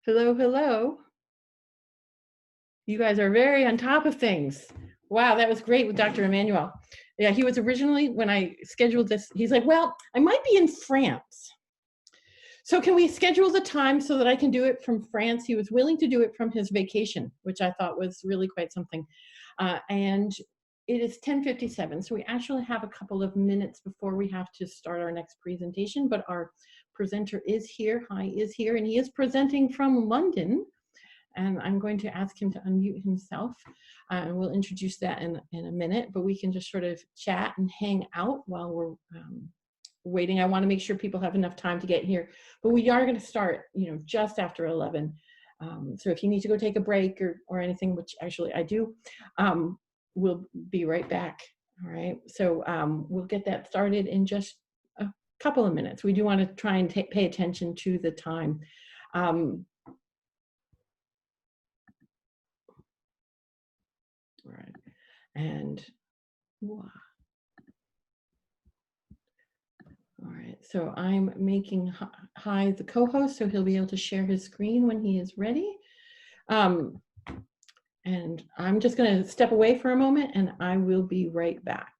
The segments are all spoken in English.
Hello, hello. You guys are very on top of things. Wow, that was great with Dr. Emmanuel. Yeah, he was originally, when I scheduled this, he's like, well, I might be in France. So can we schedule the time so that I can do it from France? He was willing to do it from his vacation, which I thought was really quite something. And it is 10:57, so we actually have a couple of minutes before we have to start our next presentation, but our presenter is here, Hi is here, and he is presenting from London. And I'm going to ask him to unmute himself, and we'll introduce that in a minute, but we can just sort of chat and hang out while we're waiting. I want to make sure people have enough time to get here, but we are going to start, just after 11. So if you need to go take a break or anything, which actually I do, we'll be right back. All right. So we'll get that started in just a couple of minutes. We do want to try and pay attention to the time. All right, and wow. All right, so I'm making Hi the co-host, so he'll be able to share his screen when he is ready. And I'm just going to step away for a moment, and I will be right back.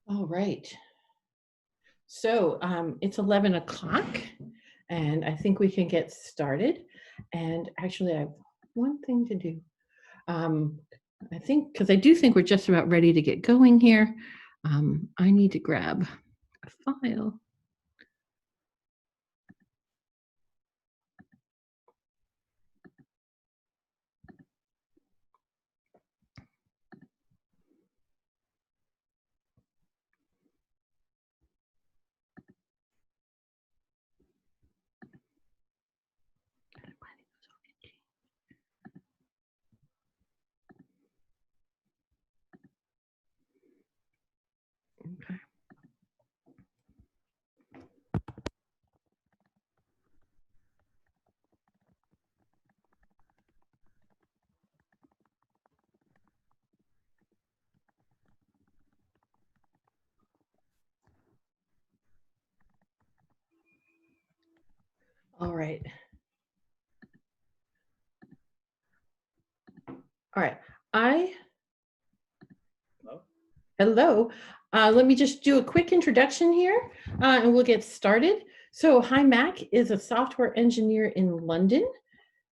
All right. So it's 11 o'clock, and I think we can get started. And actually, I have one thing to do. I think, because I do think we're just about ready to get going here. I need to grab a file. Okay. All right. All right. Hello. Let me just do a quick introduction here, and we'll get started. So Hi Mac is a software engineer in London,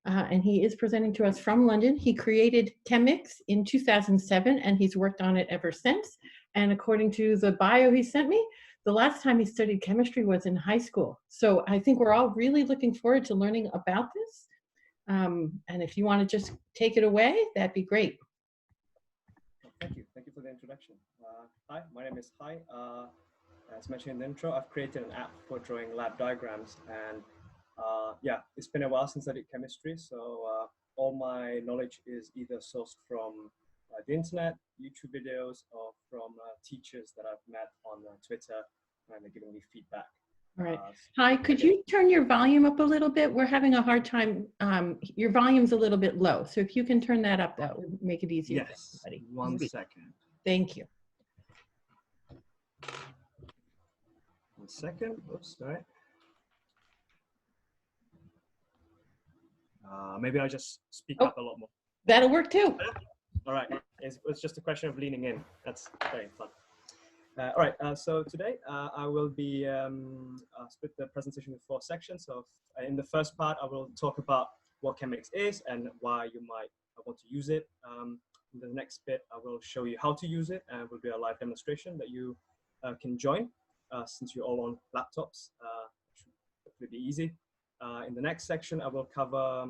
and he is presenting to us from London. He created Chemix in 2007, and he's worked on it ever since. And according to the bio he sent me, the last time he studied chemistry was in high school. So I think we're all really looking forward to learning about this. And if you want to just take it away, that'd be great. Thank you. Thank you for the introduction. Hi, my name is Hai. As mentioned in the intro, I've created an app for drawing lab diagrams. And yeah, it's been a while since I did chemistry. So all my knowledge is either sourced from the internet, YouTube videos, or from teachers that I've met on Twitter, and they're giving me feedback. All right. So Hi, could you turn your volume up a little bit? We're having a hard time. Your volume's a little bit low. So if you can turn that up, that would make it easier for yes, everybody. 1 second. Thank you. 1 second. Oops, all right. Maybe I'll just speak up a lot more. That'll work too. All right. It's just a question of leaning in. That's very fun. All right. So today I will be split the presentation in 4 sections. So in the first part, I will talk about what Chemix is and why you might want to use it. In the next bit, I will show you how to use it, and will be a live demonstration that you can join since you're all on laptops. Should hopefully be easy. In the next section, I will cover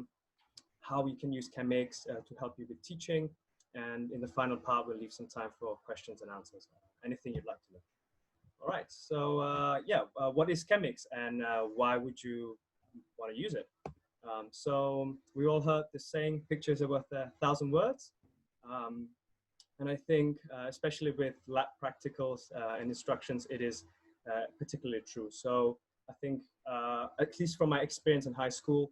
how you can use Chemix to help you with teaching. And in the final part, we'll leave some time for questions and answers. Anything you'd like to know. All right, so what is Chemix and why would you want to use it? So we all heard the saying, pictures are worth 1,000 words. And I think, especially with lab practicals and instructions, it is particularly true. So I think, at least from my experience in high school,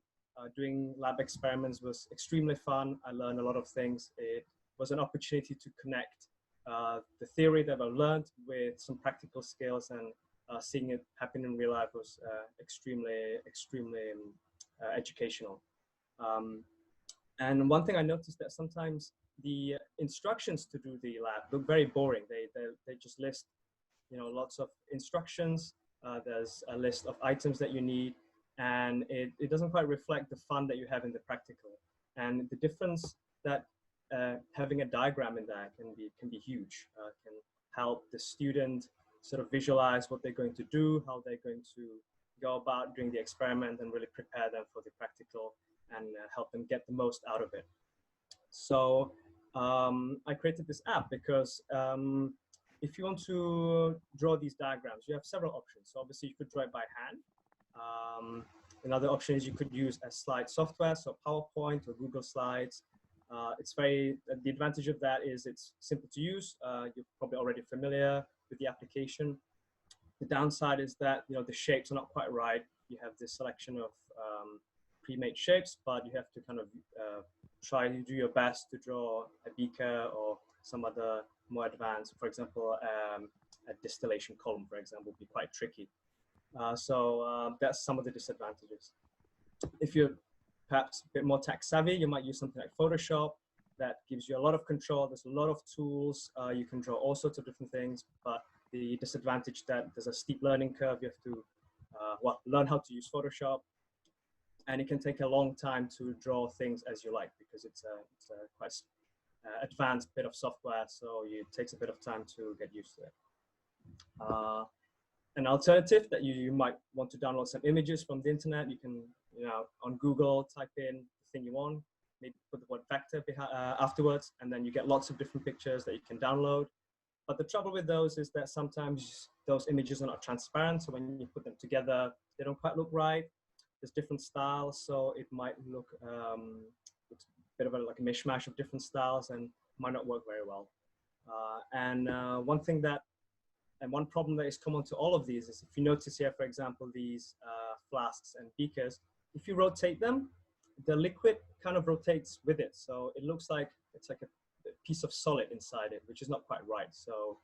doing lab experiments was extremely fun. I learned a lot of things. It was an opportunity to connect the theory that I learned with some practical skills, and seeing it happen in real life was extremely educational. And one thing I noticed that sometimes the instructions to do the lab look very boring. They just list, lots of instructions. There's a list of items that you need, and it doesn't quite reflect the fun that you have in the practical. And the difference that having a diagram in that can be huge. Can help the student sort of visualize what they're going to do, how they're going to go about doing the experiment, and really prepare them for the practical and help them get the most out of it. So I created this app because if you want to draw these diagrams, you have several options. So obviously you could draw it by hand. Another option is you could use a slide software, so PowerPoint or Google Slides. The advantage of that is it's simple to use. You're probably already familiar with the application. The downside is that, the shapes are not quite right. You have this selection of pre-made shapes, but you have to kind of try to do your best to draw a beaker or some other more advanced, for example, a distillation column, for example, would be quite tricky. So that's some of the disadvantages. If you're perhaps a bit more tech savvy, you might use something like Photoshop. That gives you a lot of control. There's a lot of tools. You can draw all sorts of different things, but the disadvantage that there's a steep learning curve. You have to learn how to use Photoshop, and it can take a long time to draw things as you like, because it's a quite advanced bit of software, so it takes a bit of time to get used to it. An alternative that you might want to download some images from the internet. You can, on Google, type in the thing you want, maybe put the word vector afterwards, and then you get lots of different pictures that you can download. But the trouble with those is that sometimes those images are not transparent, so when you put them together, they don't quite look right. There's different styles, so it might look a bit of like a mishmash of different styles and might not work very well. One problem that is common to all of these is, if you notice here, for example, these flasks and beakers, if you rotate them, the liquid kind of rotates with it. So it looks like it's like a piece of solid inside it, which is not quite right. So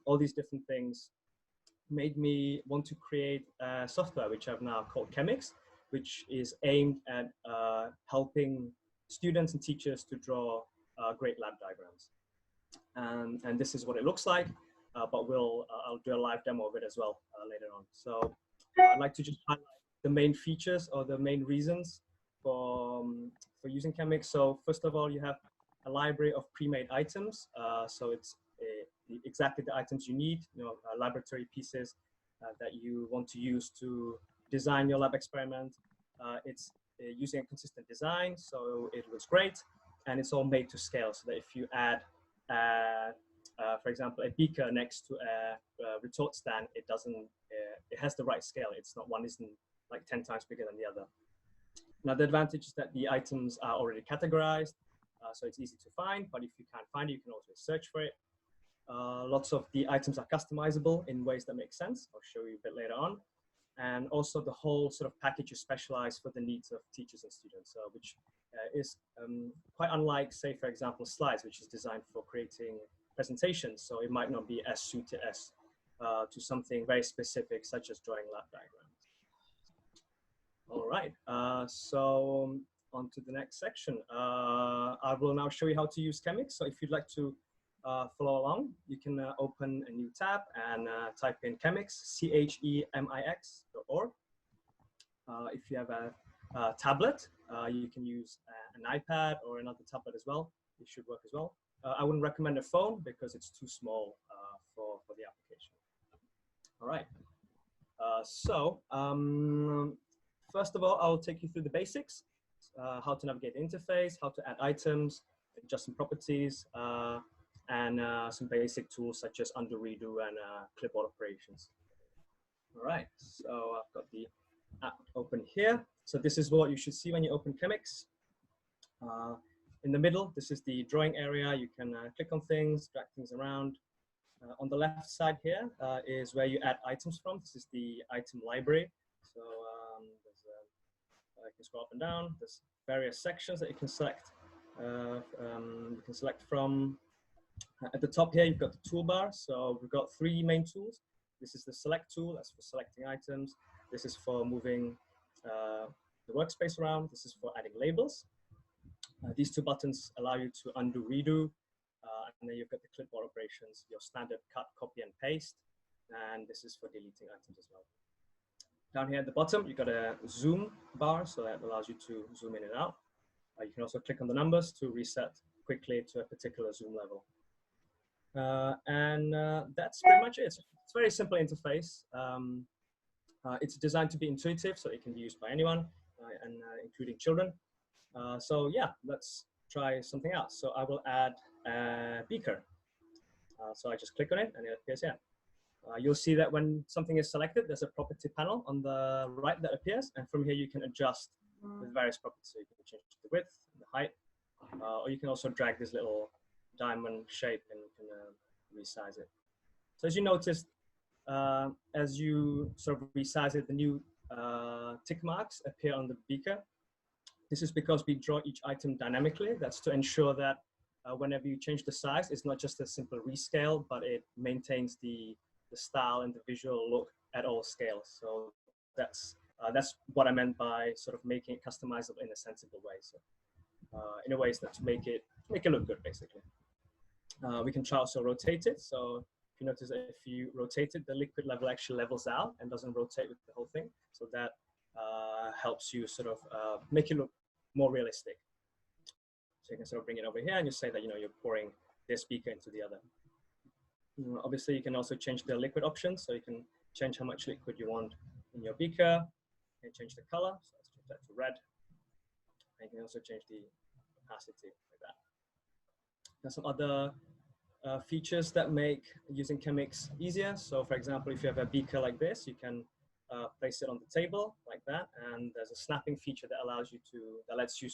all these different things made me want to create a software, which I've now called Chemix, which is aimed at helping students and teachers to draw great lab diagrams. And this is what it looks like. But I'll do a live demo of it as well later on. So I'd like to just highlight the main features or the main reasons for using Chemix. So first of all, you have a library of pre-made items. So it's exactly the items you need, laboratory pieces that you want to use to design your lab experiment. It's using a consistent design, so it looks great, and it's all made to scale, so that if you add for example, a beaker next to a retort stand, it has the right scale. It's not, one isn't like 10 times bigger than the other. Now, the advantage is that the items are already categorized, so it's easy to find, but if you can't find it, you can also search for it. Lots of the items are customizable in ways that make sense. I'll show you a bit later on. And also the whole sort of package is specialized for the needs of teachers and students, which is quite unlike, say, for example, slides, which is designed for creating presentations. So it might not be as suited as to something very specific, such as drawing lab diagrams. All right, so on to the next section. I will now show you how to use Chemix. So if you'd like to follow along, you can open a new tab and type in Chemix, chemix.org. If you have a tablet, you can use an iPad or another tablet as well. It should work as well. I wouldn't recommend a phone because it's too small for the application. All right. First of all, I'll take you through the basics, how to navigate the interface, how to add items, adjust some properties, and some basic tools such as undo, redo, and clipboard operations. All right, so I've got the app open here. So this is what you should see when you open Chemix. In the middle, this is the drawing area. You can click on things, drag things around. On the left side here is where you add items from. This is the item library. So you can scroll up and down. There's various sections that you can select. You can select from. At the top here, you've got the toolbar. So we've got three main tools. This is the select tool. That's for selecting items. This is for moving the workspace around. This is for adding labels. These two buttons allow you to undo, redo. And then you've got the clipboard operations, your standard cut, copy, and paste. And this is for deleting items as well. Down here at the bottom, you've got a zoom bar, so that allows you to zoom in and out. You can also click on the numbers to reset quickly to a particular zoom level. That's pretty much it. It's a very simple interface. It's designed to be intuitive, so it can be used by anyone, including children. So yeah, let's try something else. So I will add a beaker. So I just click on it and it appears here. You'll see that when something is selected, there's a property panel on the right that appears. And from here, you can adjust with various properties. So you can change the width, the height, or you can also drag this little diamond shape and you can resize it. So as you noticed, as you sort of resize it, the new tick marks appear on the beaker. This is because we draw each item dynamically. That's to ensure that whenever you change the size, it's not just a simple rescale, but it maintains the style and the visual look at all scales. So that's what I meant by sort of making it customizable in a sensible way. So in a way, it's to make it look good, basically. We can try also rotate it. So if you notice that if you rotate it, the liquid level actually levels out and doesn't rotate with the whole thing. So that helps you sort of make it look more realistic. So you can sort of bring it over here and you say that, you're pouring this beaker into the other. Obviously, you can also change the liquid options. So you can change how much liquid you want in your beaker. You can change the color. So let's change that to red. And you can also change the opacity like that. There's some other features that make using Chemix easier. So for example, if you have a beaker like this, you can place it on the table like that. And there's a snapping feature that allows you that lets you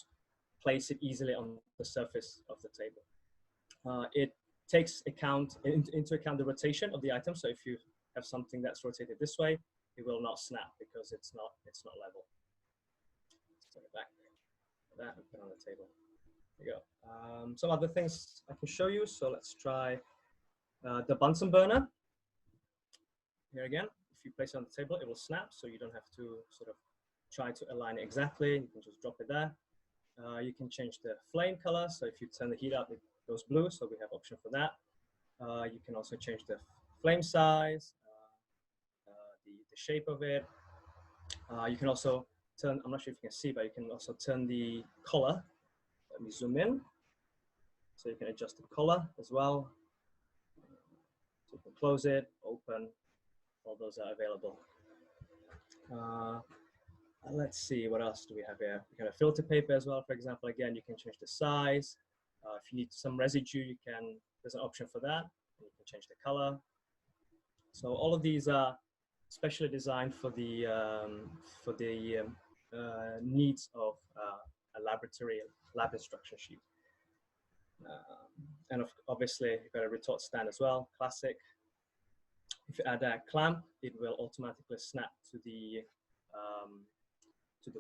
place it easily on the surface of the table. It takes into account the rotation of the item. So if you have something that's rotated this way, it will not snap because it's not level. Let's turn it back like that and put it on the table. There you go. Some other things I can show you. So let's try the Bunsen burner. Here again, if you place it on the table, it will snap. So you don't have to sort of try to align it exactly. You can just drop it there. You can change the flame color. So if you turn the heat up, it goes blue. So we have option for that. You can also change the flame size, the shape of it. You can also turn, I'm not sure if you can see, but you can also turn the color. Let me zoom in. So you can adjust the color as well. So you can close it, open, all those are available. Let's see, what else do we have here? We got a filter paper as well, for example. Again, you can change the size. If you need some residue, there's an option for that. You can change the color. So all of these are specially designed for the needs of a lab instruction sheet. Obviously, you've got a retort stand as well, classic. If you add a clamp, it will automatically snap to the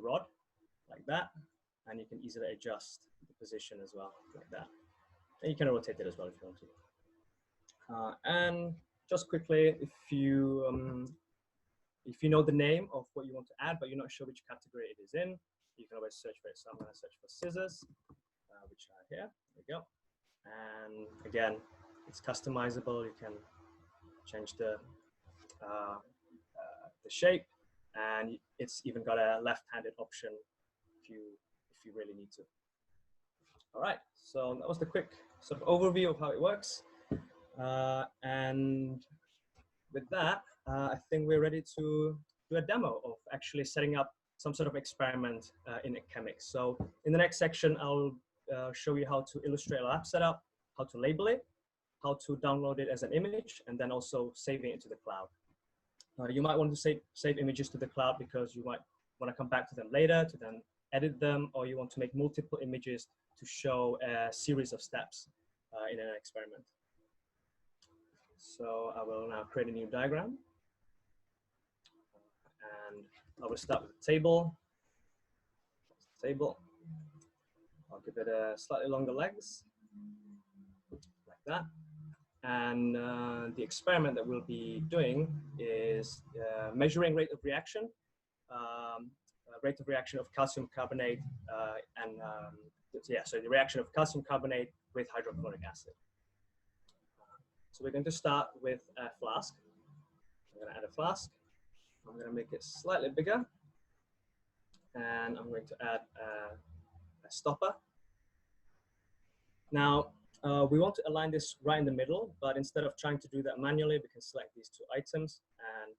rod like that, and you can easily adjust the position as well like that. And you can rotate it as well if you want to. And just quickly, if you know the name of what you want to add, but you're not sure which category it is in, you can always search for it. So I'm going to search for scissors, which are here. There we go. And again, it's customizable. You can change the shape, and it's even got a left-handed option if you really need to. All right, so that was the quick sort of overview of how it works. And with that, I think we're ready to do a demo of actually setting up some sort of experiment in Chemix. So in the next section, I'll show you how to illustrate a lab setup, how to label it, how to download it as an image, and then also saving it to the cloud. You might want to save images to the cloud because you might want to come back to them later to then edit them, or you want to make multiple images to show a series of steps in an experiment. So I will now create a new diagram, and I will start with the table. I'll give it a slightly longer legs, like that. And the experiment that we'll be doing is measuring rate of reaction of calcium carbonate so the reaction of calcium carbonate with hydrochloric acid. So we're going to start with a flask. I'm going to add a flask. I'm going to make it slightly bigger, and I'm going to add a stopper. Now, we want to align this right in the middle, but instead of trying to do that manually, we can select these two items and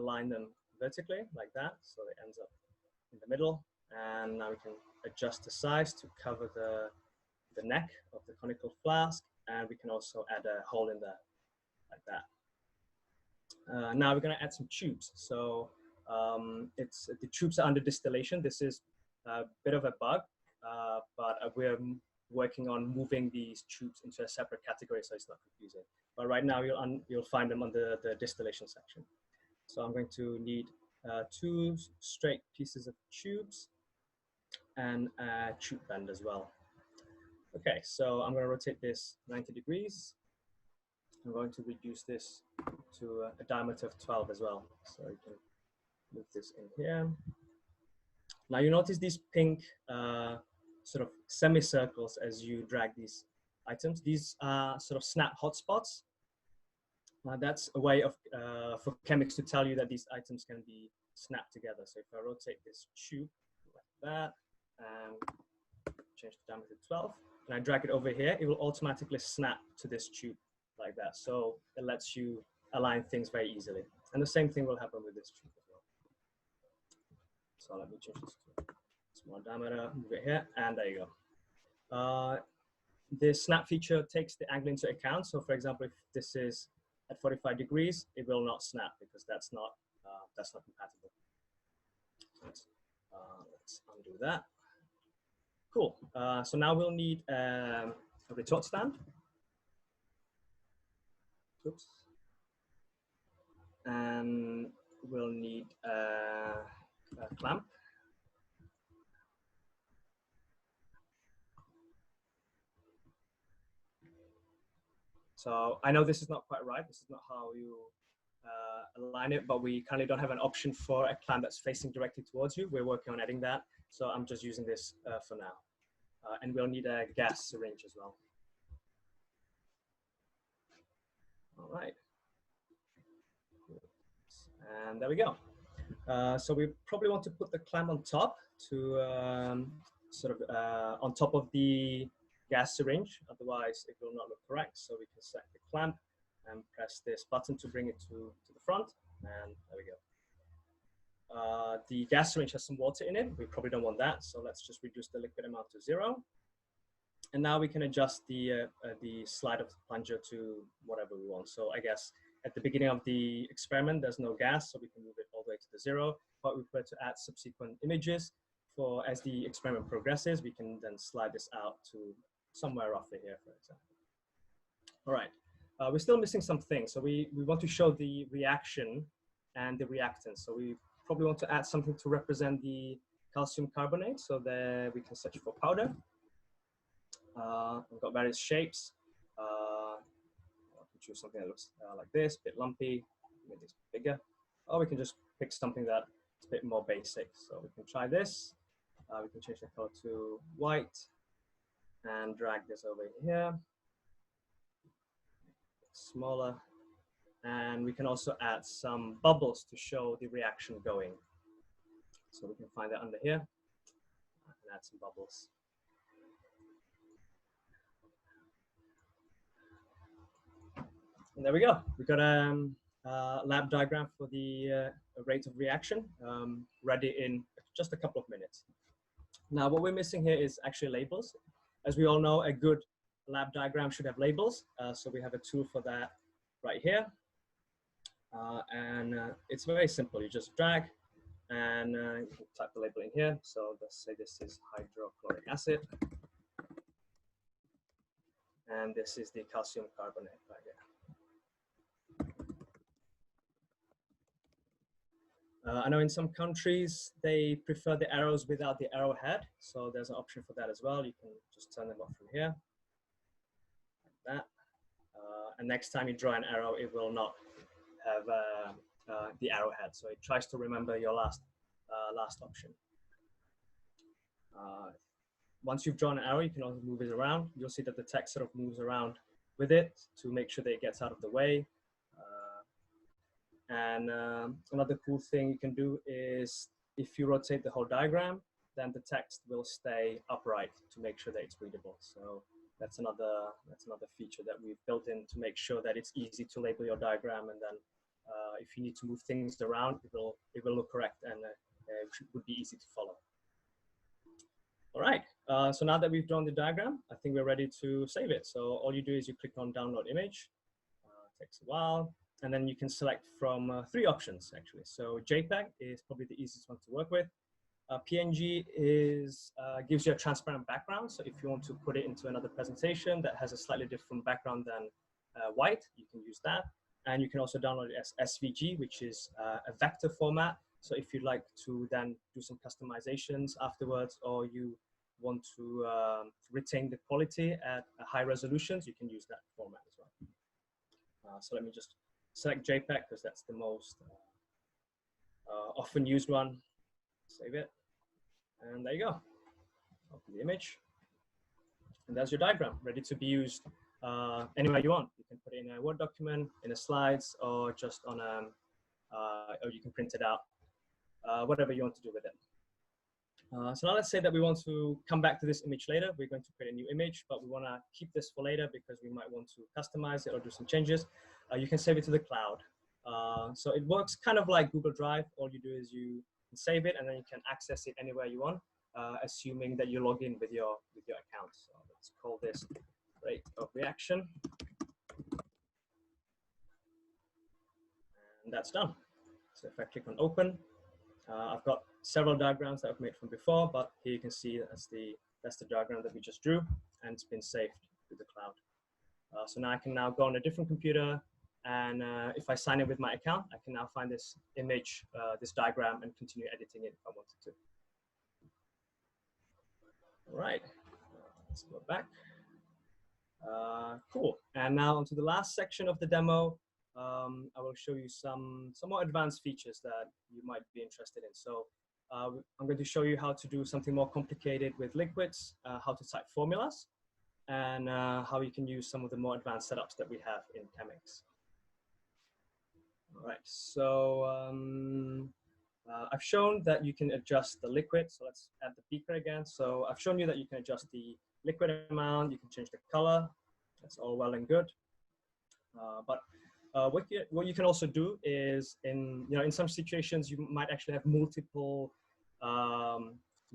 align them vertically like that, so it ends up in the middle. And now we can adjust the size to cover the neck of the conical flask, and we can also add a hole in there like that. Now we're going to add some tubes. So the tubes are under distillation. This is a bit of a bug, but we're working on moving these tubes into a separate category so it's not confusing. But right now you'll find them under the distillation section. So I'm going to need 2 straight pieces of tubes and a tube bend as well. Okay, so I'm going to rotate this 90 degrees. I'm going to reduce this to a diameter of 12 as well. So you can move this in here. Now you notice these pink sort of semicircles as you drag these items. These are sort of snap hotspots. That's a way of for Chemix to tell you that these items can be snapped together. So if I rotate this tube like that and change the diameter to 12, and I drag it over here, it will automatically snap to this tube like that. So it lets you align things very easily. And the same thing will happen with this tube as well. So let me change this to small diameter, move it here, and there you go. The snap feature takes the angle into account. So for example, if this is at 45 degrees, it will not snap because that's not compatible. Let's undo that. Cool. So now we'll need a retort stand. Oops. And we'll need a clamp. So I know this is not quite right. This is not how you align it, but we currently don't have an option for a clamp that's facing directly towards you. We're working on adding that. So I'm just using this for now. And we'll need a gas syringe as well. All right. And there we go. So we probably want to put the clamp on top to on top of the gas syringe. Otherwise, it will not look correct. So we can select the clamp and press this button to bring it to the front. And there we go. The gas syringe has some water in it. We probably don't want that. So let's just reduce the liquid amount to 0. And now we can adjust the slide of the plunger to whatever we want. So I guess at the beginning of the experiment, there's no gas, so we can move it all the way to the 0. But we prefer to add subsequent images. As the experiment progresses, we can then slide this out to somewhere roughly here, for example. All right, we're still missing some things. So we want to show the reaction and the reactants. So we probably want to add something to represent the calcium carbonate so that we can search for powder. We've got various shapes. I can choose something that looks like this, a bit lumpy, make this bigger. Or we can just pick something that's a bit more basic. So we can try this. We can change the color to white and drag this over here. Smaller. And we can also add some bubbles to show the reaction going. So we can find that under here and add some bubbles. And there we go. We've got a lab diagram for the rate of reaction ready in just a couple of minutes. Now, what we're missing here is actually labels. As we all know, a good lab diagram should have labels. So we have a tool for that right here. It's very simple. You just drag and you can type the label in here. So let's say this is hydrochloric acid. And this is the calcium carbonate right here. I know in some countries, they prefer the arrows without the arrowhead. So there's an option for that as well. You can just turn them off from here, like that. And next time you draw an arrow, it will not have the arrowhead. So it tries to remember your last option. Once you've drawn an arrow, you can also move it around. You'll see that the text sort of moves around with it to make sure that it gets out of the way. Another cool thing you can do is if you rotate the whole diagram, then the text will stay upright to make sure that it's readable. So that's another feature that we've built in to make sure that it's easy to label your diagram, and then if you need to move things around, it will look correct and it would be easy to follow. All right, so now that we've drawn the diagram, I think we're ready to save it. So all you do is you click on download image. Takes a while. And then you can select from 3 options, actually. So JPEG is probably the easiest one to work with. PNG gives you a transparent background. So if you want to put it into another presentation that has a slightly different background than white, you can use that. And you can also download it as SVG, which is a vector format. So if you'd like to then do some customizations afterwards, or you want to retain the quality at high resolutions, you can use that format as well. So let me just select JPEG because that's the most often used one. Save it. And there you go. Open the image. And there's your diagram, ready to be used anywhere you want. You can put it in a Word document, in a slides, or just on or you can print it out, whatever you want to do with it. So now let's say that we want to come back to this image later. We're going to create a new image, but we want to keep this for later because we might want to customize it or do some changes. You can save it to the cloud. So it works kind of like Google Drive. All you do is you can save it, and then you can access it anywhere you want, assuming that you log in with your account. So let's call this rate of reaction. And that's done. So if I click on open, I've got several diagrams that I've made from before, but here you can see that's the diagram that we just drew, and it's been saved to the cloud. So now I can now go on a different computer, and if I sign in with my account, I can now find this image, this diagram, and continue editing it if I wanted to. All right, let's go back. Cool, and now onto the last section of the demo. I will show you some more advanced features that you might be interested in. So I'm going to show you how to do something more complicated with liquids, how to type formulas, and how you can use some of the more advanced setups that we have in Chemix. All right, so I've shown that you can adjust the liquid. So let's add the beaker again. So I've shown you that you can adjust the liquid amount, you can change the color. That's all well and good. What you can also do is in some situations you might actually have multiple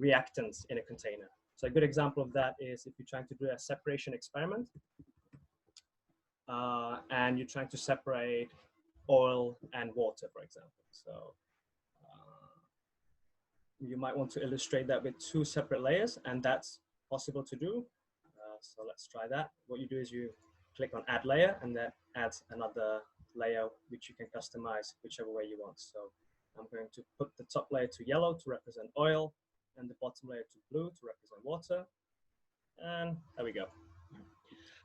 reactants in a container. So a good example of that is if you're trying to do a separation experiment and you're trying to separate oil and water, for example. So you might want to illustrate that with 2 separate layers, and that's possible to do. So let's try that. What you do is you click on add layer, and that adds another layer which you can customize whichever way you want. So I'm going to put the top layer to yellow to represent oil, and the bottom layer to blue to represent water. And there we go.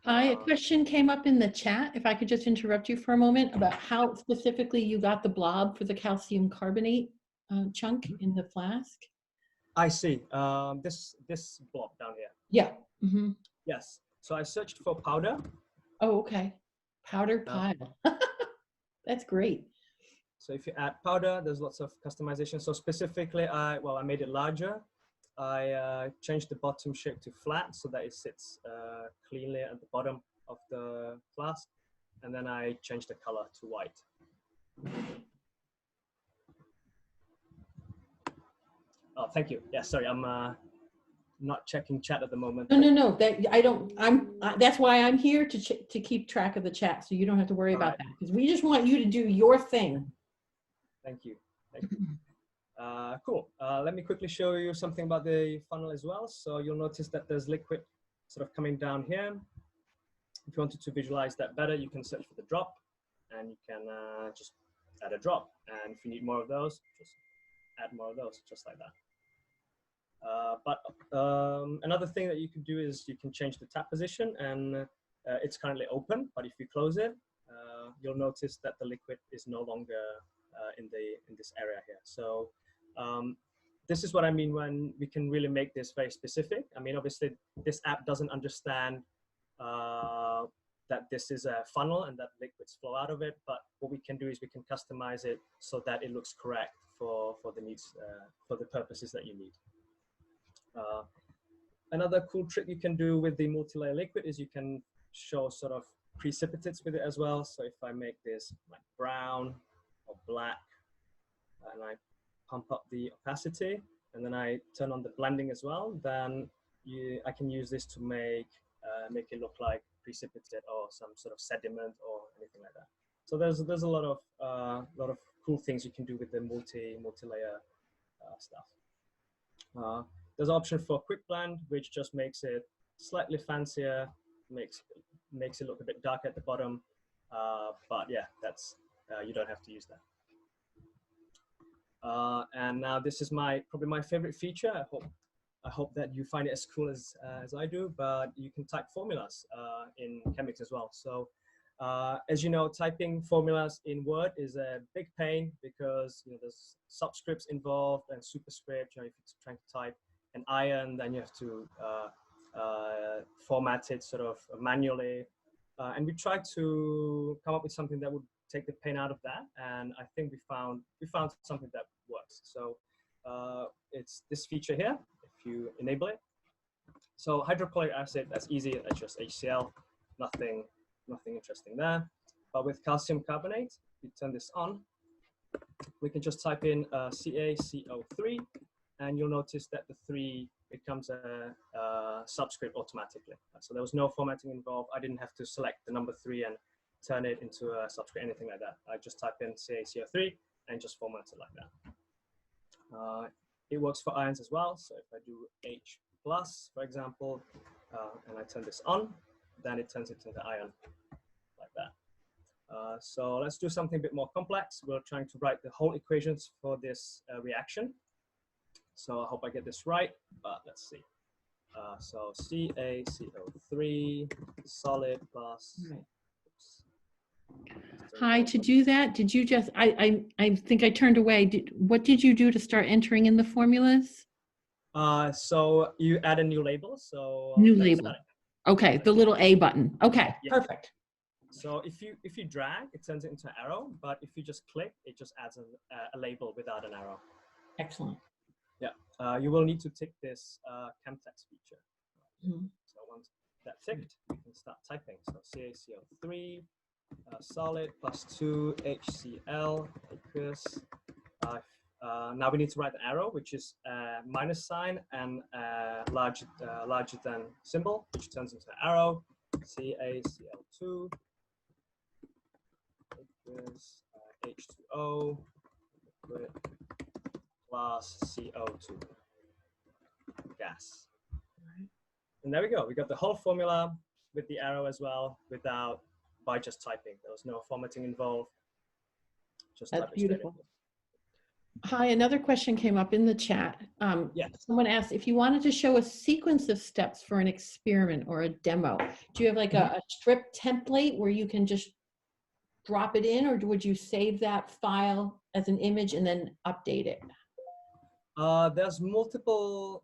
Hi, a question came up in the chat, if I could just interrupt you for a moment, about how specifically you got the blob for the calcium carbonate chunk in the flask. I see. This blob down here. Yeah. Mm-hmm. Yes. So I searched for powder. Oh, okay. Powder pile. That's great. So if you add powder, there's lots of customization. So specifically, I made it larger. I changed the bottom shape to flat so that it sits cleanly at the bottom of the flask. And then I changed the color to white. Oh, thank you. Yeah, sorry, I'm not checking chat at the moment. No. That I don't. That's why I'm here to keep track of the chat, so you don't have to worry about that, because we just want you to do your thing. Thank you. Thank you. Cool. Let me quickly show you something about the funnel as well. So you'll notice that there's liquid sort of coming down here. If you wanted to visualize that better, you can search for the drop, and you can just add a drop. And if you need more of those, just add more of those, just like that. But another thing that you can do is you can change the tap position, and it's currently open, but if you close it, you'll notice that the liquid is no longer in this area here. So this is what I mean when we can really make this very specific. I mean, obviously this app doesn't understand that this is a funnel and that liquids flow out of it, but what we can do is we can customize it so that it looks correct for the needs, for the purposes that you need. Another cool trick you can do with the multi-layer liquid is you can show sort of precipitates with it as well. So if I make this like brown or black, and I pump up the opacity, and then I turn on the blending as well, then I can use this to make it look like precipitate or some sort of sediment or anything like that. So there's a lot of cool things you can do with the multi-layer stuff. There's an option for quick blend, which just makes it slightly fancier, makes it look a bit dark at the bottom. But yeah, that's you don't have to use that. And now this is probably my favorite feature. I hope that you find it as cool as I do. But you can type formulas in Chemix as well. So as you know, typing formulas in Word is a big pain because there's subscripts involved and superscript. If you're trying to type an iron, then you have to format it sort of manually. And we tried to come up with something that would take the pain out of that, and I think we found something that works. So it's this feature here. If you enable it, so hydrochloric acid, that's easy. That's just HCl. Nothing interesting there. But with calcium carbonate, you turn this on. We can just type in CaCO3, and you'll notice that the 3 becomes a subscript automatically. So there was no formatting involved. I didn't have to select the number 3 and turn it into a subscript, anything like that. I just type in CaCO3 and just format it like that. It works for ions as well. So if I do H+, for example, and I turn this on, then it turns it into ion like that. So let's do something a bit more complex. We're trying to write the whole equations for this reaction. So I hope I get this right, but let's see. So CaCO3 solid plus. Right. Hi, to do that, did you just, I think I turned away. What did you do to start entering in the formulas? So you add a new label. So new label. Okay, the little A button. Okay, yeah. Perfect. So if you drag, it turns it into an arrow, but if you just click, it just adds a label without an arrow. Excellent. Yeah, you will need to tick this Chemtext feature. Mm-hmm. So once that's ticked, we can start typing. So CaCO3 solid plus 2 HCl aqueous. Now we need to write the arrow, which is minus sign and larger than symbol, which turns into an arrow. CaCl2 aqueous H2O liquid plus CO2 gas. And there we go. We got the whole formula with the arrow as well by just typing. There was no formatting involved. Just That's type it straight beautiful. in. Hi, another question came up in the chat. Yes. Someone asked if you wanted to show a sequence of steps for an experiment or a demo. Do you have like a strip template where you can just drop it in, or would you save that file as an image and then update it? There's multiple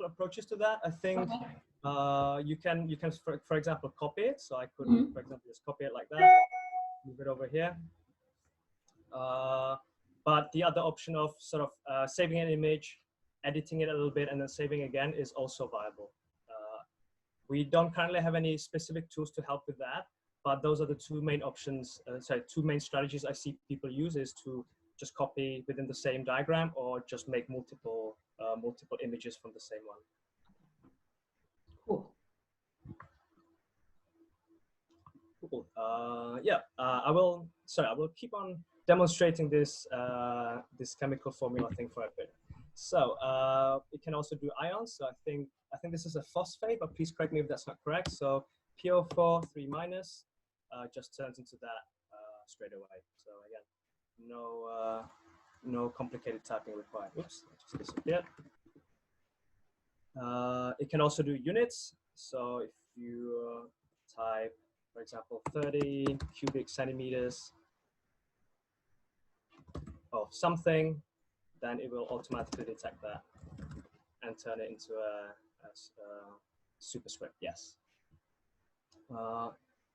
approaches to that. I think you can for example copy it. So I could for example just copy it like that, move it over here. But the other option of sort of saving an image, editing it a little bit, and then saving again is also viable. We don't currently have any specific tools to help with that, but those are the two main options. Two main strategies I see people use is to just copy within the same diagram, or just make multiple images from the same one. Cool. Cool. I will keep on demonstrating this this chemical formula thing for a bit. So it can also do ions. So I think this is a phosphate, but please correct me if that's not correct. So PO4 3 minus just turns into that straight away. So again, no complicated typing required. Oops, that just disappeared. It can also do units. So if you type, for example, 30 cubic centimeters of something, then it will automatically detect that and turn it into a superscript. Yes.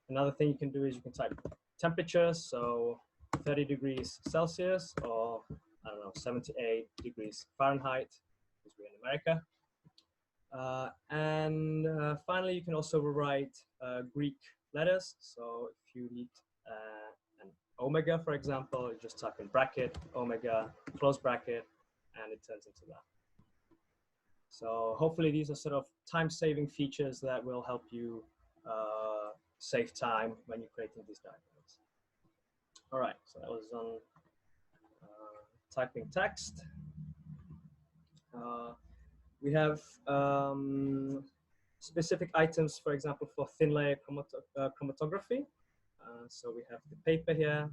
Another thing you can do is you can type temperatures, so 30 degrees Celsius, or I don't know, 78 degrees Fahrenheit, because we're in America. And finally, you can also write Greek letters. So if you need an omega, for example, you just type in bracket, omega, close bracket, and it turns into that. So hopefully these are sort of time-saving features that will help you save time when you're creating these diagrams. All right, so that was on typing text. We have specific items, for example, for thin layer chromatography. So we have the paper here.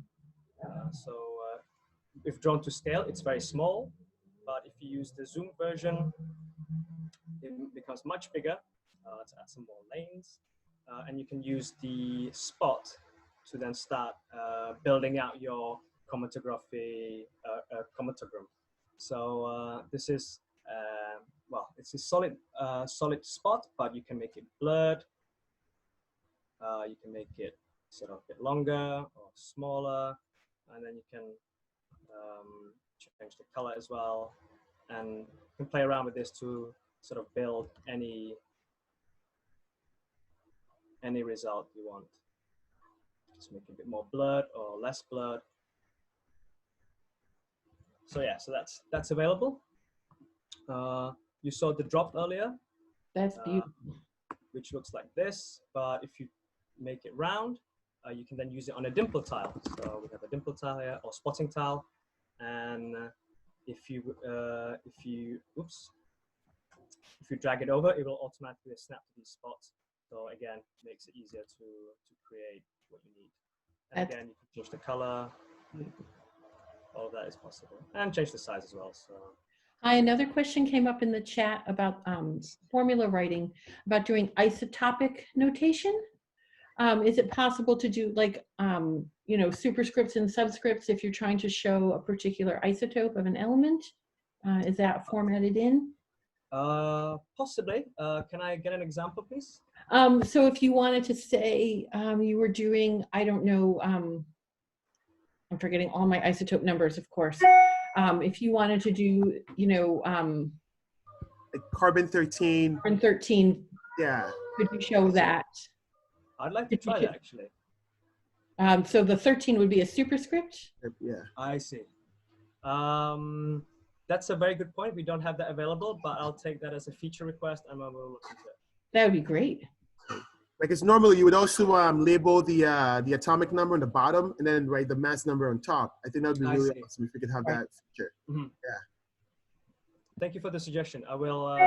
If drawn to scale, it's very small, but if you use the zoom version, it becomes much bigger to add some more lanes. And you can use the spot to then start building out your chromatography chromatogram. So this is, well, it's a solid spot, but you can make it blurred. You can make it sort of a bit longer or smaller, and then you can change the color as well, and you can play around with this to sort of build any result you want. Just make it a bit more blurred or less blurred. So yeah, so that's available. You saw the drop earlier. That's beautiful. Which looks like this, but if you make it round, you can then use it on a dimple tile. So we have a dimple tile here, or spotting tile, and if you drag it over, it will automatically snap to these spots. So again, makes it easier to create what you need. And again, you can change the color. All of that is possible, and change the size as well. So. Hi, another question came up in the chat about formula writing, about doing isotopic notation. Is it possible to do like, you know, superscripts and subscripts if you're trying to show a particular isotope of an element? Is that formatted in? Possibly. Can I get an example, please? So if you wanted to say you were doing, I don't know, I'm forgetting all my isotope numbers, of course. If you wanted to do, you know, like carbon 13. Carbon 13. Yeah. Could you show that? I'd like to try that actually. So the 13 would be a superscript? Yeah. I see. That's a very good point. We don't have that available, but I'll take that as a feature request and we'll look into it. That would be great. Like it's normally you would also label the atomic number on the bottom and then write the mass number on top. I think that would be really awesome if we could have that feature. Mm-hmm. Yeah. Thank you for the suggestion. I will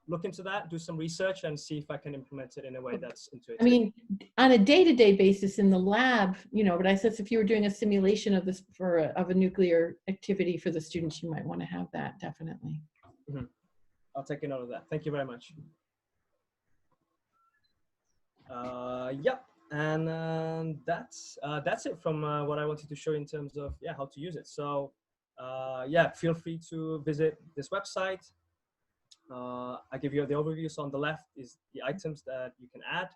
look into that, do some research, and see if I can implement it in a way that's intuitive. I mean, on a day-to-day basis in the lab, but I said if you were doing a simulation of this of a nuclear activity for the students, you might want to have that, definitely. Mm-hmm. I'll take a note of that. Thank you very much. Yep, and that's it from what I wanted to show in terms of how to use it. So feel free to visit this website. I give you the overview. So on the left is the items that you can add.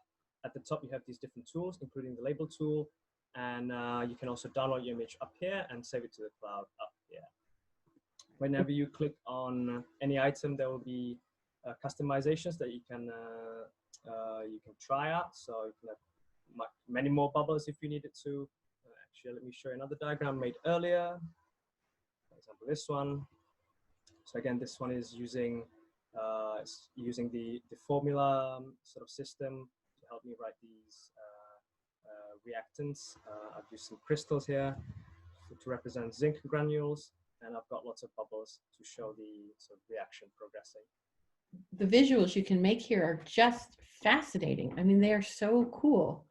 At the top you have these different tools, including the label tool, and you can also download your image up here and save it to the cloud up here. Whenever you click on any item, there will be customizations that you can try out. So you can have many more bubbles if you needed to. Actually, let me show you another diagram made earlier. For example, this one. So again, this one is using the formula sort of system to help me write these reactants. I've used some crystals here to represent zinc granules, and I've got lots of bubbles to show the sort of reaction progressing. The visuals you can make here are just fascinating. I mean, they are so cool.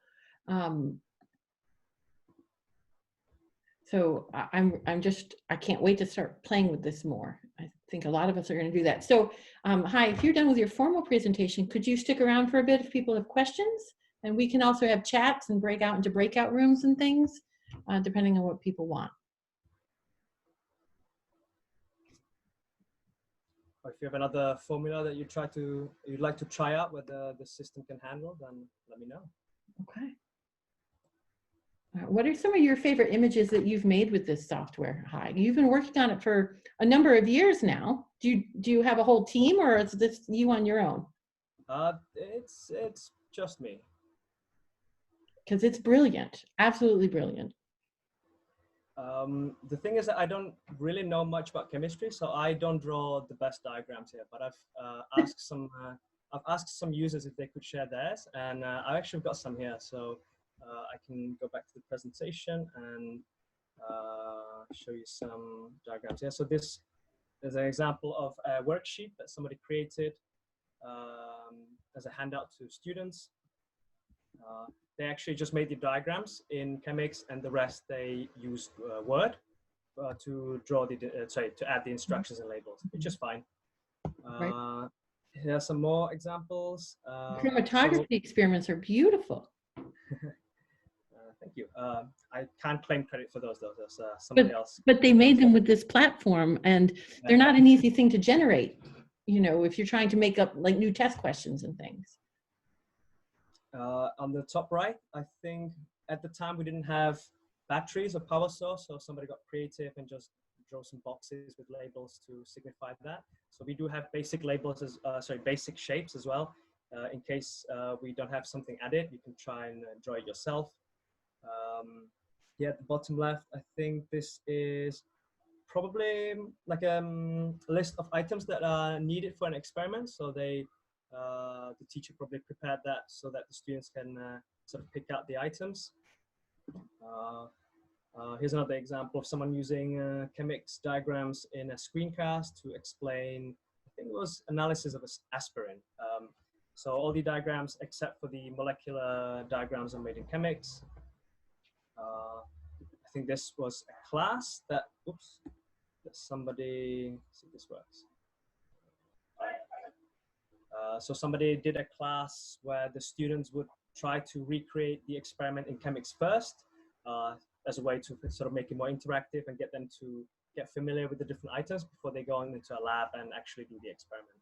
So I can't wait to start playing with this more. I think a lot of us are going to do that. So, Hi, if you're done with your formal presentation, could you stick around for a bit if people have questions? And we can also have chats and break out into breakout rooms and things, depending on what people want. Or if you have another formula that you'd like to try out whether the system can handle, then let me know. Okay. What are some of your favorite images that you've made with this software, Hi? You've been working on it for a number of years now. Do you have a whole team, or is this you on your own? It's just me. Because it's brilliant, absolutely brilliant. The thing is that I don't really know much about chemistry, so I don't draw the best diagrams here. But I've asked some users if they could share theirs, and I actually got some here. So I can go back to the presentation and show you some diagrams here. So this is an example of a worksheet that somebody created as a handout to students. They actually just made the diagrams in Chemix, and the rest they used Word to draw to add the instructions and labels, which is fine. Right. Here are some more examples. Chromatography experiments are beautiful. Thank you. I can't claim credit for those though. There's somebody else. But they made them with this platform, and they're not an easy thing to generate, if you're trying to make up like new test questions and things. On the top right, I think at the time we didn't have batteries or power source, so somebody got creative and just drew some boxes with labels to signify that. So we do have basic labels basic shapes as well. In case we don't have something added, you can try and draw it yourself. At the bottom left, I think this is probably like a list of items that are needed for an experiment. So the teacher probably prepared that so that the students can sort of pick out the items. Here's another example of someone using Chemix diagrams in a screencast to explain, I think it was analysis of aspirin. So all the diagrams except for the molecular diagrams are made in Chemix. I think this was a class that somebody, see if this works. So somebody did a class where the students would try to recreate the experiment in Chemix first as a way to sort of make it more interactive and get them to get familiar with the different items before they go into a lab and actually do the experiment.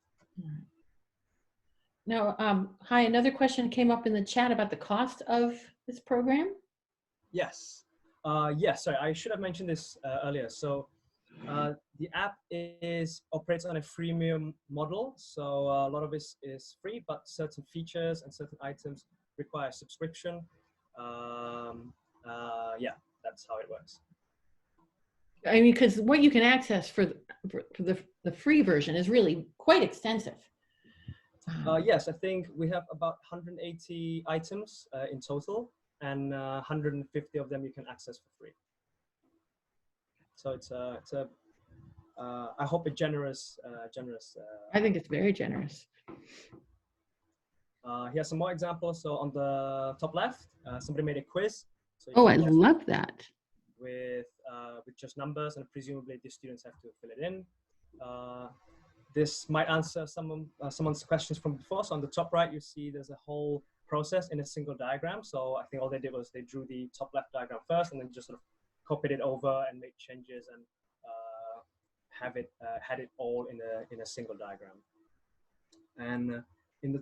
Now, Hi, another question came up in the chat about the cost of this program. Yes. Yes, sorry, I should have mentioned this earlier. So the app operates on a freemium model. So a lot of it is free, but certain features and certain items require subscription. That's how it works. I mean, because what you can access for the free version is really quite extensive. Yes, I think we have about 180 items in total, and 150 of them you can access for free. So it's a I hope a generous. I think it's very generous. Here's some more examples. So on the top left, somebody made a quiz. So you Oh, can I guess love that. with just numbers, and presumably the students have to fill it in. This might answer someone's questions from before. So on the top right, you see there's a whole process in a single diagram. So I think all they did was they drew the top left diagram first, and then just sort of copied it over and made changes and had it all in a single diagram. And in the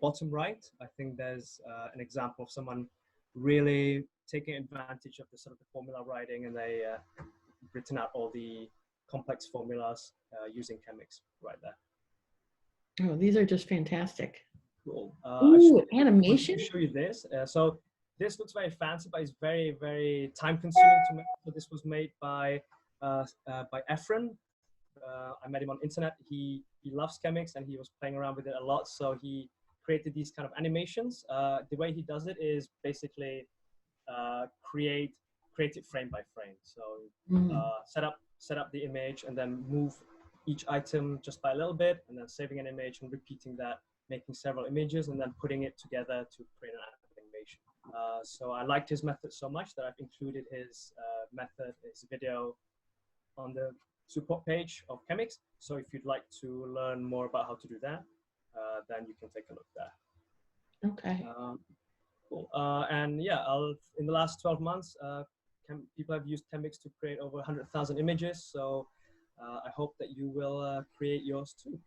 bottom right, I think there's an example of someone really taking advantage of the sort of the formula writing, and they written out all the complex formulas using Chemix right there. Oh, these are just fantastic. Cool. Ooh, I animation? show you this. So this looks very fancy, but it's very, very time consuming to make. So this was made by Efren. I met him on internet. He loves Chemix and he was playing around with it a lot. So he created these kind of animations. The way he does it is basically create it frame by frame. So set up the image and then move each item just by a little bit, and then saving an image and repeating that, making several images, and then putting it together to create an animation. So I liked his method so much that I've included his method, his video on the support page of Chemix. So if you'd like to learn more about how to do that, then you can take a look there. Okay. Cool. And yeah, in the last 12 months, people have used Chemix to create over 100,000 images. So I hope that you will create yours too.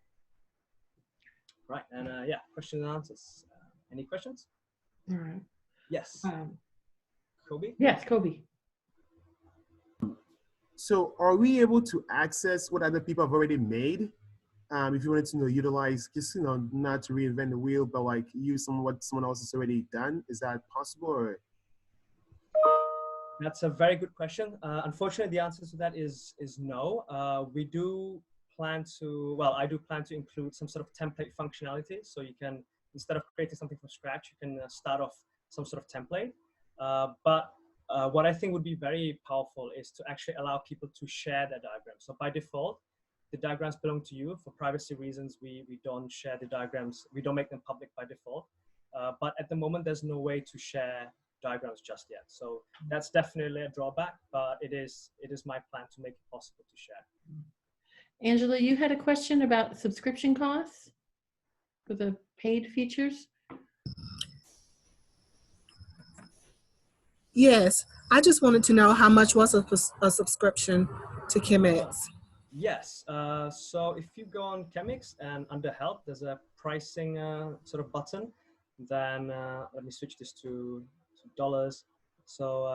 Right, and yeah, questions and answers. Any questions? All right. Yes. Kobe? Yes, Kobe. So are we able to access what other people have already made? If you wanted to utilize, just not to reinvent the wheel, but like use what someone else has already done, is that possible? Or? That's a very good question. Unfortunately, the answer to that is no. We do plan to, well, I do plan to include some sort of template functionality. So you can, instead of creating something from scratch, you can start off some sort of template. But what I think would be very powerful is to actually allow people to share their diagrams. So by default, the diagrams belong to you. For privacy reasons, we don't share the diagrams. We don't make them public by default. But at the moment, there's no way to share diagrams just yet. So that's definitely a drawback, but it is my plan to make it possible to share. Angela, you had a question about subscription costs for the paid features? Yes, I just wanted to know how much was a subscription to Chemix? Yes, so if you go on Chemix and under help, there's a pricing sort of button. Then let me switch this to dollars. So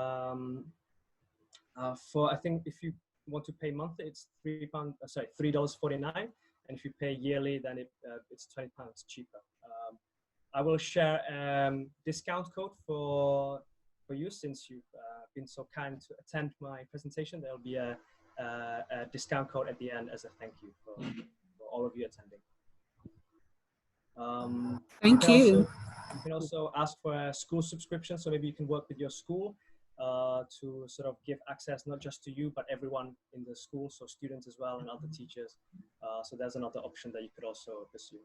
for, I think if you want to pay monthly, it's $3.49, and if you pay yearly, then it's £20 cheaper. I will share discount code for you, since you've been so kind to attend my presentation. There'll be a discount code at the end as a thank you for all of you attending. Thank you. You can also ask for a school subscription, so maybe you can work with your school to sort of give access not just to you, but everyone in the school, so students as well and other teachers. So there's another option that you could also pursue.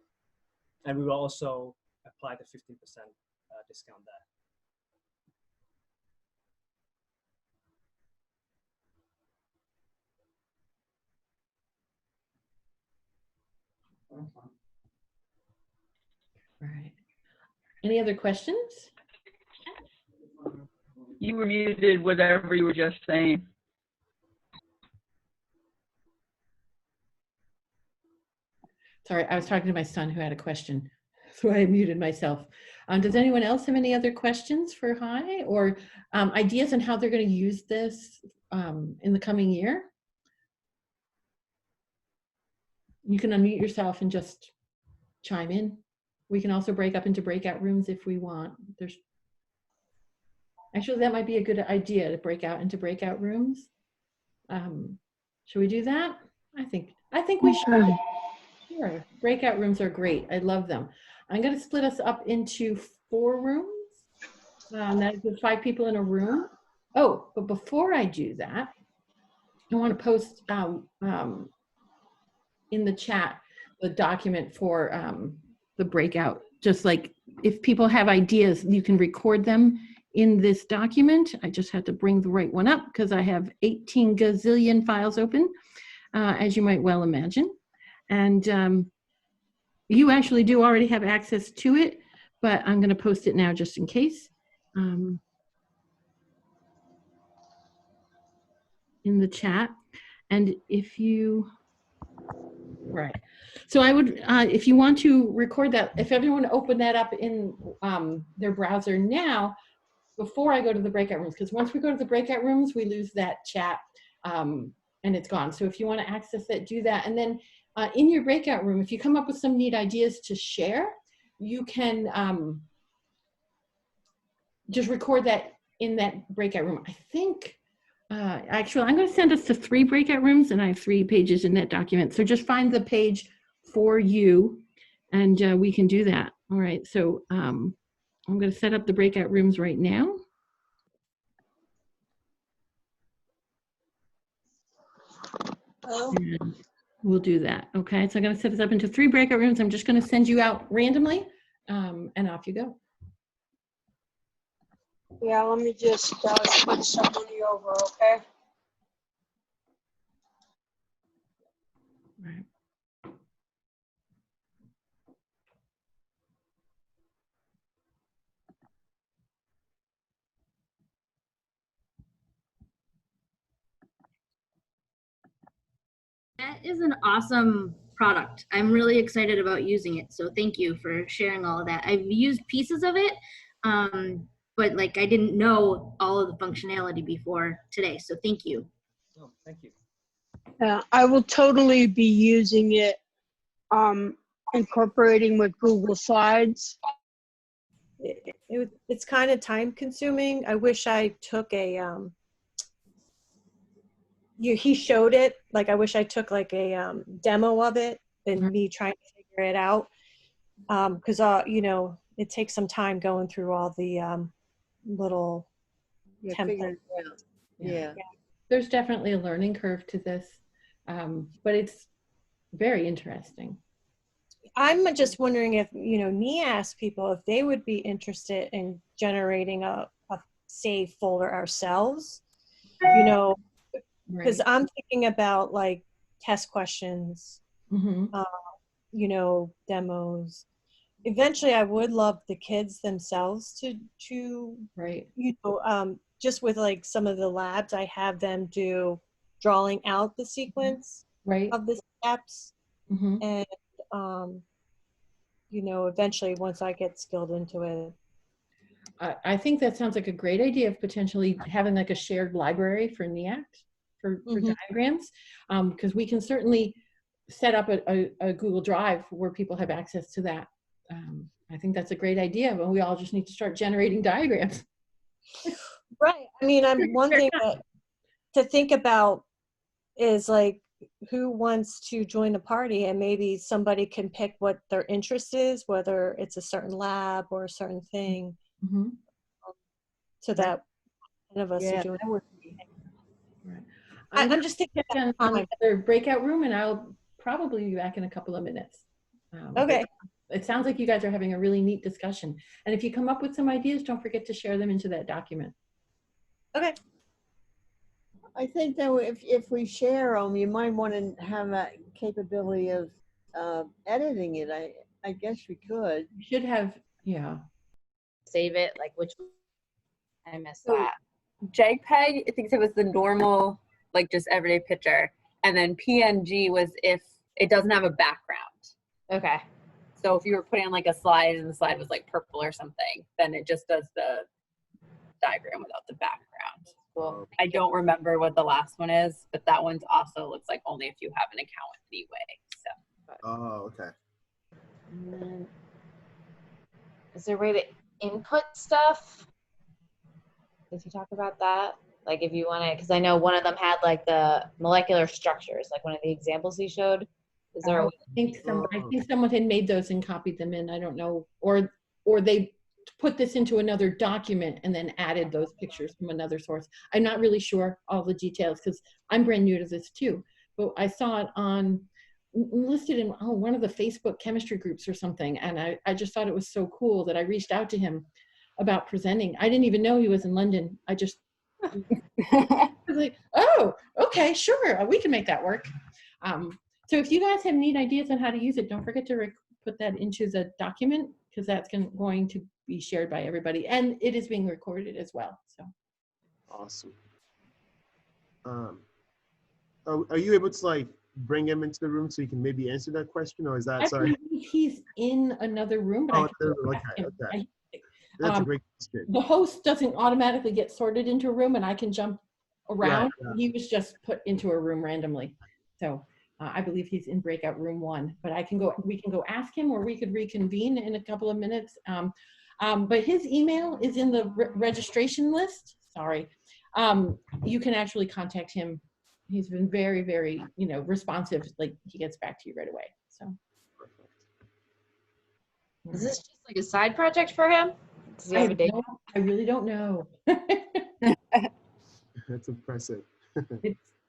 And we will also apply the 15% discount there. All right. Any other questions? You were muted, whatever you were just saying. Sorry, I was talking to my son who had a question, so I muted myself. Does anyone else have any other questions for Hai, or ideas on how they're going to use this in the coming year? You can unmute yourself and just chime in. We can also break up into breakout rooms if we want. Actually, that might be a good idea, to break out into breakout rooms. Should we do that? I think we should. Sure. Breakout rooms are great. I love them. I'm going to split us up into 4 rooms. That's 5 people in a room. Oh, but before I do that, I want to post in the chat the document for the breakout. Just like if people have ideas, you can record them in this document. I just had to bring the right one up because I have 18 gazillion files open, as you might well imagine. And you actually do already have access to it, but I'm going to post it now just in case. In the chat. And if you, right. So I would, if you want to record that, if everyone open that up in their browser now, before I go to the breakout rooms, because once we go to the breakout rooms, we lose that chat and it's gone. So if you want to access it, do that. And then in your breakout room, if you come up with some neat ideas to share, you can just record that in that breakout room. I think, actually, I'm going to send us to 3 breakout rooms, and I have 3 pages in that document. So just find the page for you, and we can do that. All right, so I'm going to set up the breakout rooms right now. And we'll do that. Okay, so I'm going to set this up into 3 breakout rooms. I'm just going to send you out randomly, and off you go. Yeah, let me just switch somebody over, okay? Right. That is an awesome product. I'm really excited about using it. So thank you for sharing all of that. I've used pieces of it, but like I didn't know all of the functionality before today. So thank you. Oh, thank you. I will totally be using it, incorporating with Google Slides. It's kind of time consuming. I wish I took a, he showed it, like I wish I took like a demo of it and me trying to figure it out. Because, you know, it takes some time going through all the little templates. Yeah. There's definitely a learning curve to this, but it's very interesting. I'm just wondering if, you know, NEACT people, if they would be interested in generating a save folder ourselves, you know, because I'm thinking about like test questions, you know, demos. Eventually, I would love the kids themselves to you know, just with like some of the labs, I have them do drawing out the sequence of the steps, and you know, eventually once I get skilled into it. I think that sounds like a great idea of potentially having like a shared library for NEACT for diagrams, because we can certainly set up a Google Drive where people have access to that. I think that's a great idea, but we all just need to start generating diagrams. Right. I mean, one thing to think about is like who wants to join the party, and maybe somebody can pick what their interest is, whether it's a certain lab or a certain thing, so that none of us are doing it. Right. I'm just thinking on another breakout room, and I'll probably be back in a couple of minutes. Okay. It sounds like you guys are having a really neat discussion. And if you come up with some ideas, don't forget to share them into that document. Okay. I think that if we share them, you might want to have that capability of editing it. I guess we could. You should have, save it, like which I missed that. JPEG, I think it was the normal, like just everyday picture. And then PNG was if it doesn't have a background. Okay. So if you were putting on like a slide and the slide was like purple or something, then it just does the diagram without the background. Cool. I don't remember what the last one is, but that one's also looks like only if you have an account anyway. So. Oh, okay. And then, is there a way to input stuff? Did you talk about that? Like if you want to, because I know one of them had like the molecular structures, like one of the examples he showed. Is there a way? I think someone had made those and copied them in. I don't know, or they put this into another document and then added those pictures from another source. I'm not really sure all the details because I'm brand new to this too, but I saw it on listed in one of the Facebook chemistry groups or something. And I just thought it was so cool that I reached out to him about presenting. I didn't even know he was in London. I just I was like, oh, okay, sure, we can make that work. So if you guys have neat ideas on how to use it, don't forget to put that into the document, because that's going to be shared by everybody, and it is being recorded as well. So awesome. Are you able to like bring him into the room so you can maybe answer that question, or is that sorry? He's in another room, but okay. That's a great question. The host doesn't automatically get sorted into a room, and I can jump around. Right. He was just put into a room randomly, so I believe he's in breakout room 1. But we can go ask him, or we could reconvene in a couple of minutes. But his email is in the registration list. Sorry, you can actually contact him. He's been very, very, responsive. Like, he gets back to you right away. So. Is this just like a side project for him? Does he have a day? I really don't know. That's impressive.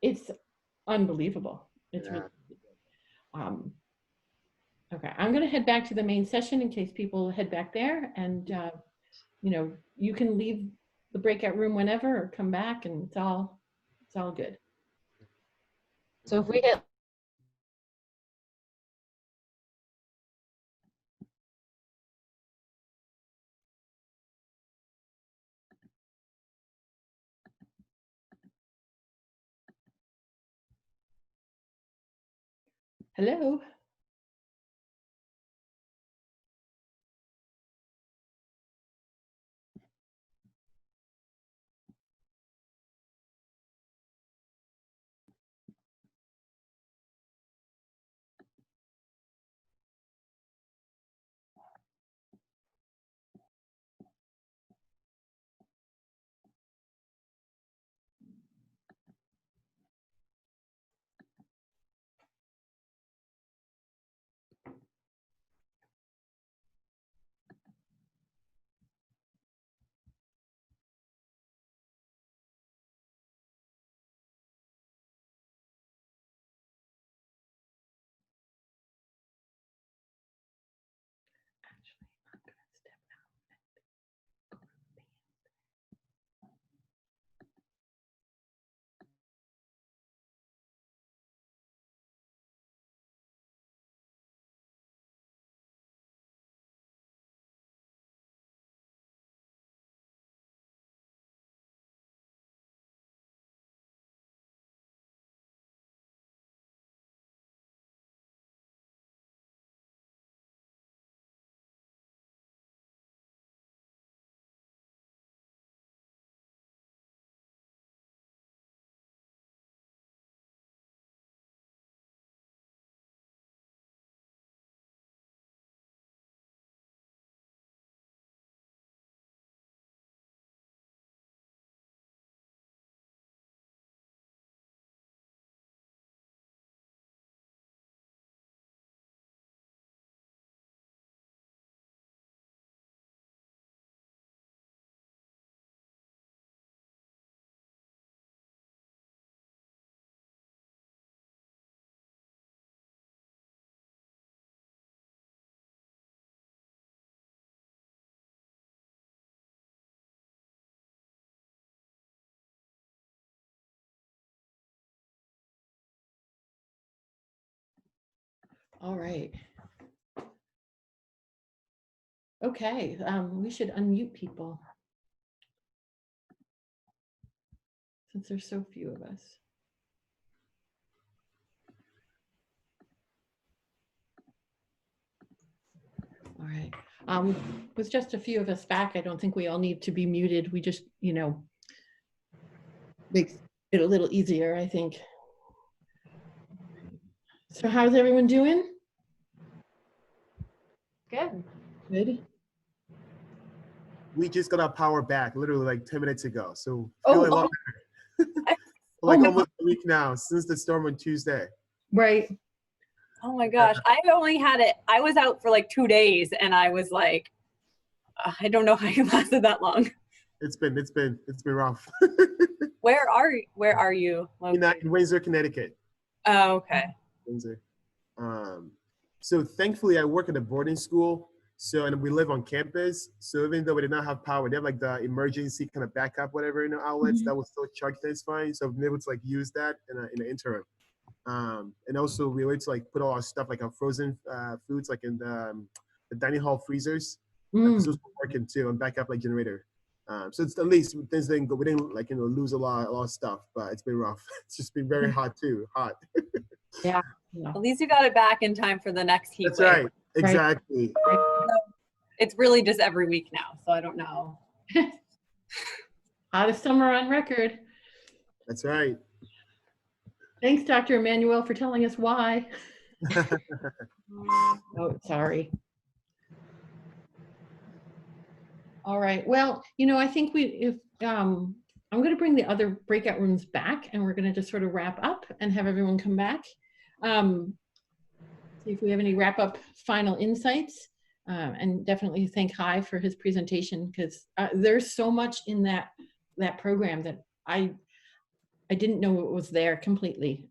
It's unbelievable. It's really okay. I'm going to head back to the main session in case people head back there, and you can leave the breakout room whenever or come back, and it's all good. So if we hit Hello. All right. Okay, we should unmute people since there's so few of us. All right. With just a few of us back, I don't think we all need to be muted. We just, makes it a little easier, I think. So how's everyone doing? Good. Good. We just got our power back literally like 10 minutes ago. So Oh, a lot better. Like almost a week now since the storm on Tuesday. Right. Oh my gosh. I only had it. I was out for like 2 days and I was like, I don't know how you lasted that long. It's been rough. Where are you located? In Windsor, Connecticut. Oh, okay. Windsor. So thankfully, I work at a boarding school. So, and we live on campus. So even though we did not have power, they have like the emergency kind of backup, whatever, outlets that will still charge things fine. So I've been able to like use that in the interim. And also we were to like put all our stuff, like our frozen foods, like in the dining hall freezers. Because those were working too on backup like generator. So it's at least things didn't go. We didn't like lose a lot of stuff, but it's been rough. It's just been very hot too. Hot. Yeah. At least you got it back in time for the next heat That's wave. right. Exactly. It's really just every week now, so I don't know. Hottest summer on record. That's right. Thanks, Dr. Emmanuel, for telling us why. Oh, sorry. All right. Well, I think I'm going to bring the other breakout rooms back, and we're going to just sort of wrap up and have everyone come back. See if we have any wrap up final insights, and definitely thank Hai for his presentation, because there's so much in that program that I didn't know it was there completely.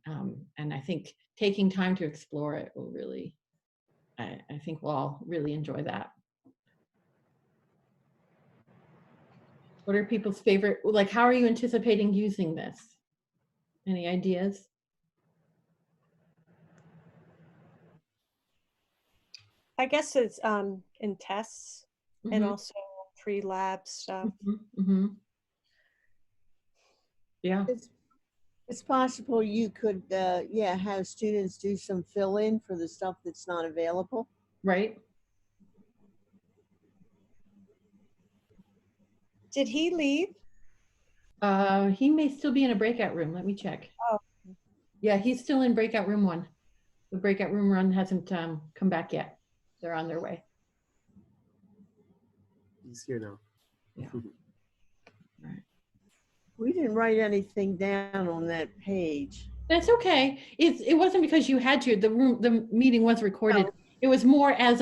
And I think taking time to explore it will really, I think we'll all really enjoy that. What are people's favorite, like, how are you anticipating using this? Any ideas? I guess it's in tests and also pre-lab stuff. Yeah. It's possible you could, have students do some fill-in for the stuff that's not available. Right. Did he leave? He may still be in a breakout room. Let me check. Oh. Yeah, he's still in breakout room 1. The breakout room run hasn't come back yet. They're on their way. He's here now. Yeah. Right. We didn't write anything down on that page. That's okay. It wasn't because you had to. The meeting was recorded. Oh. It was more as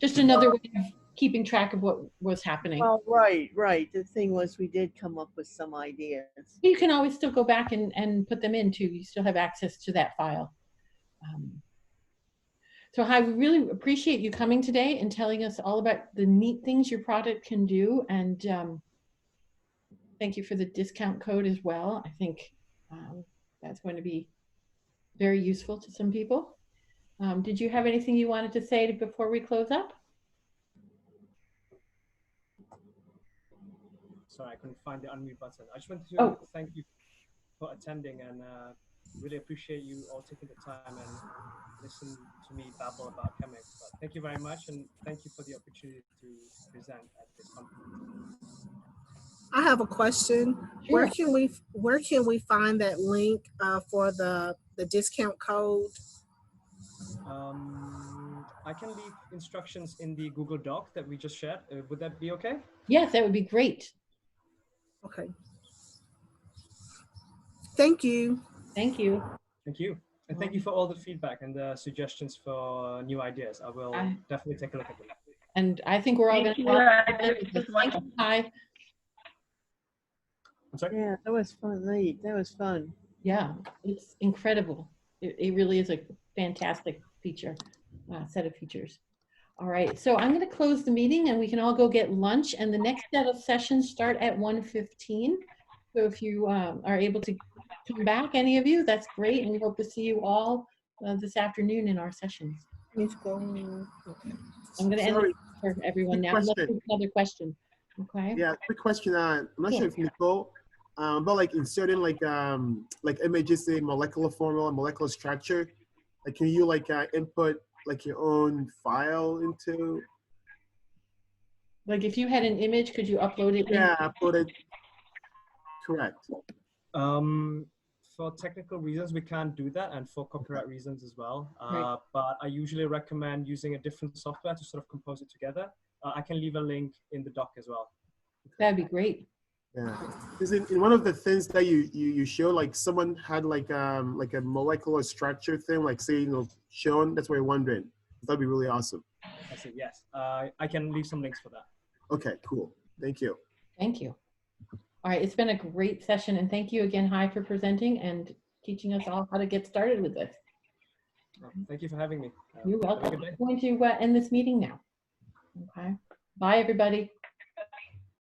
just another way of keeping track of what was happening. Well, right. The thing was, we did come up with some ideas. You can always still go back and put them in too. You still have access to that file. So I really appreciate you coming today and telling us all about the neat things your product can do. And thank you for the discount code as well. I think that's going to be very useful to some people. Did you have anything you wanted to say before we close up? Sorry, I couldn't find the unmute button. I just wanted to thank you for attending, and really appreciate you all taking the time and listen to me babble about Chemix. But thank you very much, and thank you for the opportunity to present at this conference. I have a question. Sure. Where can we find that link for the discount code? I can leave instructions in the Google Doc that we just shared. Would that be okay? Yes, that would be great. Okay. Thank you. Thank you. Thank you. And thank you for all the feedback and the suggestions for new ideas. I will definitely take a look at them. And I think we're all going to thank you. Hi. I'm sorry? Yeah, that was fun, Lee. That was fun. Yeah, it's incredible. It really is a fantastic feature, set of features. All right, so I'm going to close the meeting and we can all go get lunch, and the next set of sessions start at 1:15. So if you are able to come back, any of you, that's great, and we hope to see you all this afternoon in our sessions. Let's go. Okay. I'm going to end it for everyone now. Let's do another question. Okay. Yeah, quick question. I'm not sure if Nicole, but like inserting like images in molecular formula, molecular structure, like can you like input like your own file into? Like if you had an image, could you upload it? Yeah, upload it. Correct. For technical reasons, we can't do that, and for copyright reasons as well. Right. But I usually recommend using a different software to sort of compose it together. I can leave a link in the doc as well. That'd be great. Yeah, because in one of the things that you show, like someone had like a molecular structure thing, like say shown. That's what you're wondering. That'd be really awesome. I see. Yes, I can leave some links for that. Okay, cool. Thank you. Thank you. All right, it's been a great session, and thank you again, Hi, for presenting and teaching us all how to get started with this. Thank you for having me. You're Have a welcome. good day. I'm going to end this meeting now. Okay. Bye, everybody.